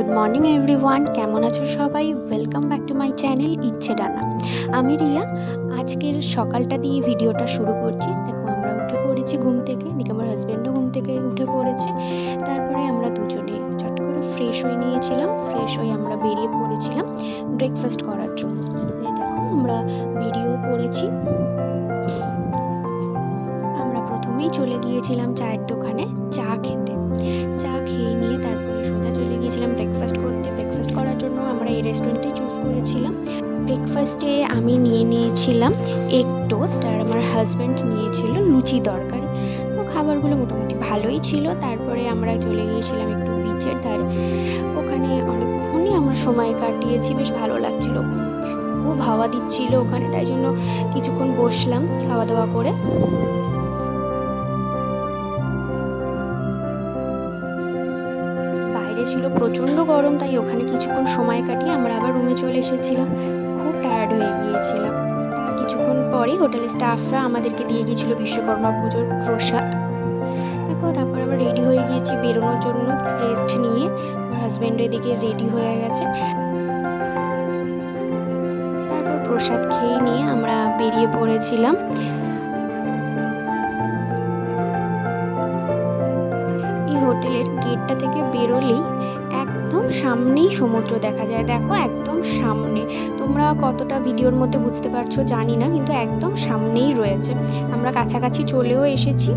Good morning everyone, কেমন আছো সবাই? Welcome back to my channel ইচ্ছে ডানা। আমি রিয়া। আজকের সকালটা দিয়ে ভিডিওটা শুরু করছি। দেখো, আমরা উঠে পড়েছি ঘুম থেকে, এদিকে আমার হাজব্যান্ডও ঘুম থেকে উঠে পড়েছে। তারপরে আমরা দুজনে চট করে ফ্রেশ হয়ে নিয়েছিলাম। ফ্রেশ হয়ে আমরা বেরিয়ে পড়েছিলাম ব্রেকফাস্ট করার জন্য। এই দেখো, আমরা বেরিয়েও পড়েছি। আমরা প্রথমেই চলে গিয়েছিলাম চায়ের দোকানে চা খেতে। চা খেয়ে নিয়ে তারপরে সোজা চলে গিয়েছিলাম ব্রেকফাস্ট করতে। ব্রেকফাস্ট করার জন্য আমরা এই রেস্টুরেন্টটি চুজ করেছিলাম। ব্রেকফাস্টে আমি নিয়েছিলাম এগ টোস্ট, আর আমার হাজব্যান্ড নিয়েছিল লুচি তরকারি। তো খাবারগুলো মোটামুটি ভালোই ছিল। তারপরে আমরা চলে গিয়েছিলাম একটু বিচের ধারে। ওখানে অনেকক্ষণই আমরা সময় কাটিয়েছি, বেশ ভালো লাগছিল। খুব হাওয়া দিচ্ছিল ওখানে, তাই জন্য কিছুক্ষণ বসলাম খাওয়া দাওয়া করে। বাইরে ছিল প্রচণ্ড গরম, তাই ওখানে কিছুক্ষণ সময় কাটিয়ে আমরা আবার রুমে চলে এসেছিলাম। খুব টায়ার্ড হয়ে গিয়েছিলাম। তার কিছুক্ষণ পরেই হোটেলের স্টাফরা আমাদেরকে দিয়ে গিয়েছিল বিশ্বকর্মা পুজোর প্রসাদ। দেখো, তারপর আবার রেডি হয়ে গিয়েছি বেরোনোর জন্য। রেস্ট নিয়ে আমার হাজব্যান্ডও এদিকে রেডি হয়ে গেছে। তারপর প্রসাদ খেয়ে নিয়ে আমরা বেরিয়ে পড়েছিলাম। এই হোটেলের গেটটা থেকে বেরোলেই একদম সামনেই সমুদ্র দেখা যায়। দেখো, একদম সামনে। তোমরা কতটা ভিডিওর মধ্যে বুঝতে পারছো জানি না, কিন্তু একদম সামনেই রয়েছে। আমরা কাছাকাছি চলেও এসেছি।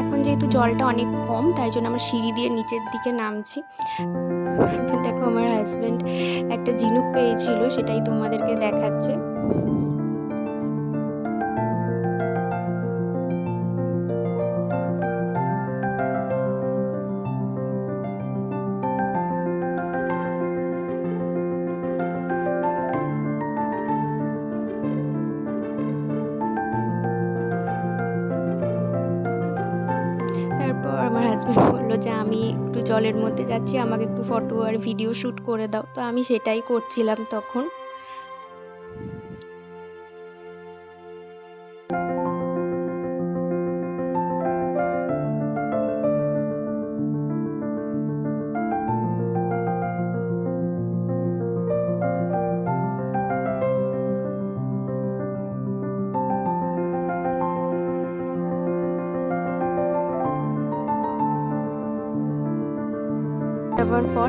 এখন যেহেতু জলটা অনেক কম, তাই জন্য আমরা সিঁড়ি দিয়ে নিচের দিকে নামছি। দেখো, আমার হাজব্যান্ড একটা ঝিনুক পেয়েছিল, সেটাই তোমাদেরকে দেখাচ্ছে। তারপর আমার হাজব্যান্ড বললো যে আমি একটু জলের মধ্যে যাচ্ছি, আমাকে একটু ফটো আর ভিডিও শ্যুট করে দাও। তো আমি সেটাই করছিলাম তখন।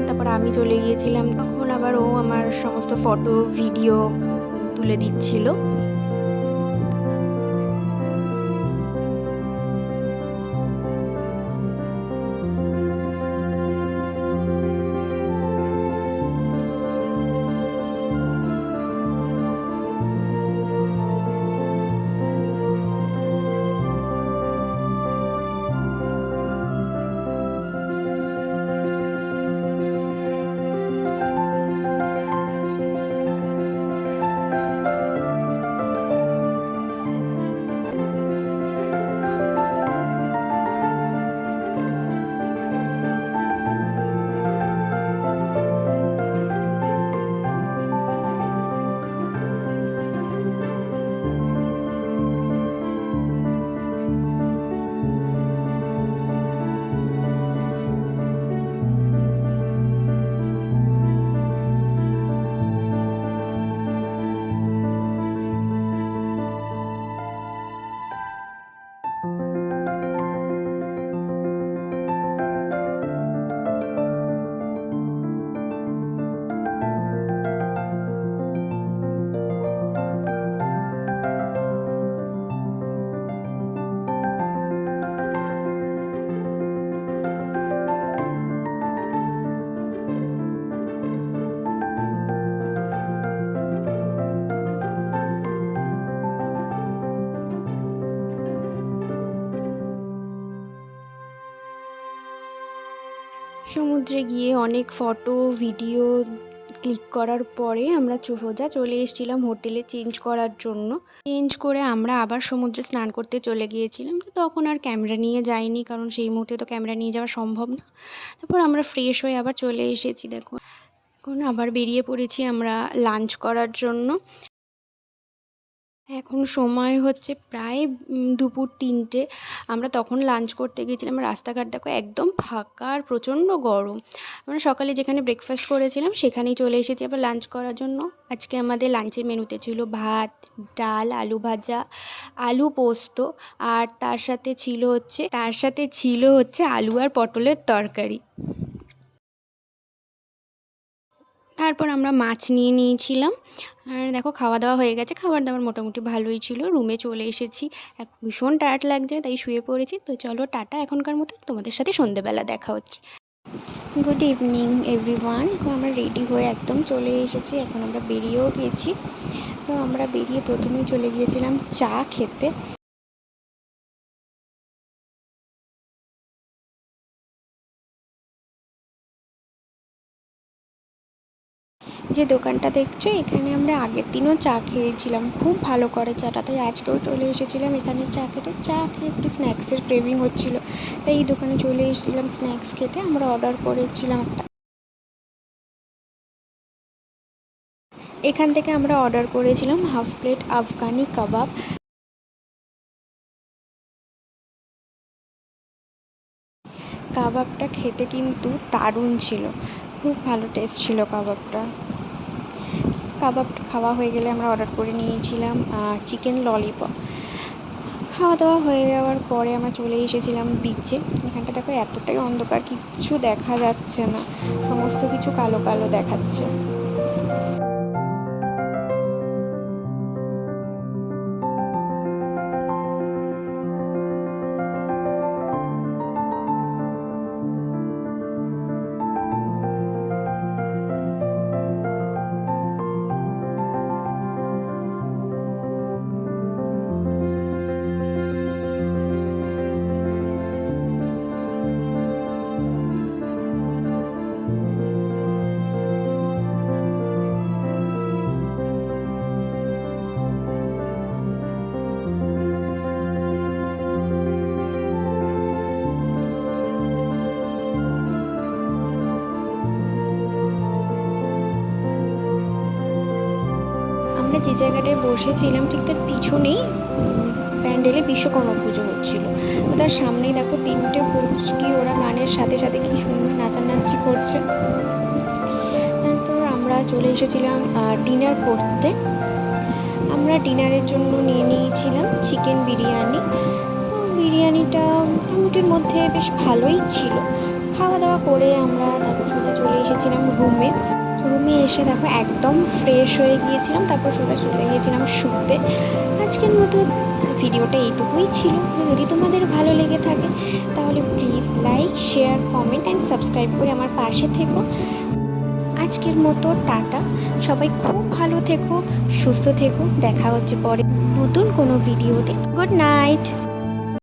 তারপর আমি চলে গিয়েছিলাম। তখন আবার ও আমার সমস্ত ফটো ভিডিও তুলে দিচ্ছিল। সমুদ্রে গিয়ে অনেক ফটো ভিডিও ক্লিক করার পরে আমরা সোজা চলে এসেছিলাম হোটেলে চেঞ্জ করার জন্য। চেঞ্জ করে আমরা আবার সমুদ্রে স্নান করতে চলে গিয়েছিলাম। তো তখন আর ক্যামেরা নিয়ে যাইনি, কারণ সেই মুহূর্তে তো ক্যামেরা নিয়ে যাওয়া সম্ভব না। তারপর আমরা ফ্রেশ হয়ে আবার চলে এসেছি। দেখো, এখন আবার বেরিয়ে পড়েছি আমরা লাঞ্চ করার জন্য। এখন সময় হচ্ছে প্রায় দুপুর ৩টে। আমরা তখন লাঞ্চ করতে গিয়েছিলাম। রাস্তাঘাট দেখো একদম ফাঁকা আর প্রচণ্ড গরম। আমরা সকালে যেখানে ব্রেকফাস্ট করেছিলাম সেখানেই চলে এসেছি আবার লাঞ্চ করার জন্য। আজকে আমাদের লাঞ্চের মেনুতে ছিল ভাত, ডাল, আলু ভাজা, আলু পোস্ত, আর তার সাথে ছিল হচ্ছে আলু আর পটলের তরকারি। তারপর আমরা মাছ নিয়ে নিয়েছিলাম। আর দেখো খাওয়া দাওয়া হয়ে গেছে, খাবার দাবার মোটামুটি ভালোই ছিল। রুমে চলে এসেছি, ভীষণ টায়ার্ড লাগছে তাই শুয়ে পড়েছি। তো চলো টাটা, এখনকার মতো তোমাদের সাথে সন্ধেবেলা দেখা হচ্ছে। Good evening everyone. এখন আমরা রেডি হয়ে একদম চলে এসেছি, এখন আমরা বেরিয়েও গেছি। তো আমরা বেরিয়ে প্রথমেই চলে গিয়েছিলাম চা খেতে। যে দোকানটা দেখছো এখানে আমরা আগের দিনও চা খেয়েছিলাম, খুব ভালো করে চাটা, তাই আজকেও চলে এসেছিলাম এখানে চা খেয়ে একটু স্ন্যাক্সের ক্রেভিং হচ্ছিলো, তাই এই দোকানে চলে এসেছিলাম স্ন্যাক্স খেতে। আমরা অর্ডার করেছিলাম এখান থেকে আমরা অর্ডার করেছিলাম হাফ প্লেট আফগানি কাবাব। কাবাবটা খেতে কিন্তু দারুণ ছিল, খুব ভালো টেস্ট ছিল কাবাবটা। কাবাবটা খাওয়া হয়ে গেলে আমরা অর্ডার করে নিয়েছিলাম চিকেন ললিপপ। খাওয়া দাওয়া হয়ে যাওয়ার পরে আমরা চলে এসেছিলাম বিচে। এখানটা দেখো এতটাই অন্ধকার, কিচ্ছু দেখা যাচ্ছে না, সমস্ত কিছু কালো কালো দেখাচ্ছে। আমরা যে জায়গাটায় বসেছিলাম ঠিক তার পিছনেই প্যান্ডেলে বিশ্বকর্মা পুজো হচ্ছিল। তো তার সামনেই দেখো 3টে পুচকি, ওরা গানের সাথে সাথে কি সুন্দর নাচানাচি করছে। তারপর আমরা চলে এসেছিলাম ডিনার করতে। আমরা ডিনারের জন্য নিয়ে নিয়েছিলাম চিকেন বিরিয়ানি। বিরিয়ানিটা মোটামুটির মধ্যে বেশ ভালোই ছিল। খাওয়া দাওয়া করে আমরা তারপর সোজা চলে এসেছিলাম রুমে এসে দেখো একদম ফ্রেশ হয়ে গিয়েছিলাম, তারপর সোজা চলে গিয়েছিলাম শুতে। আজকের মতো ভিডিওটা এইটুকুই ছিল। যদি তোমাদের ভালো লেগে থাকে তাহলে please like, share, comment and subscribe করে আমার পাশে থেকো। আজকের মতো টাটা, সবাই খুব ভালো থেকো, সুস্থ থেকো। দেখা হচ্ছে পরে নতুন কোনো ভিডিওতে। Good night.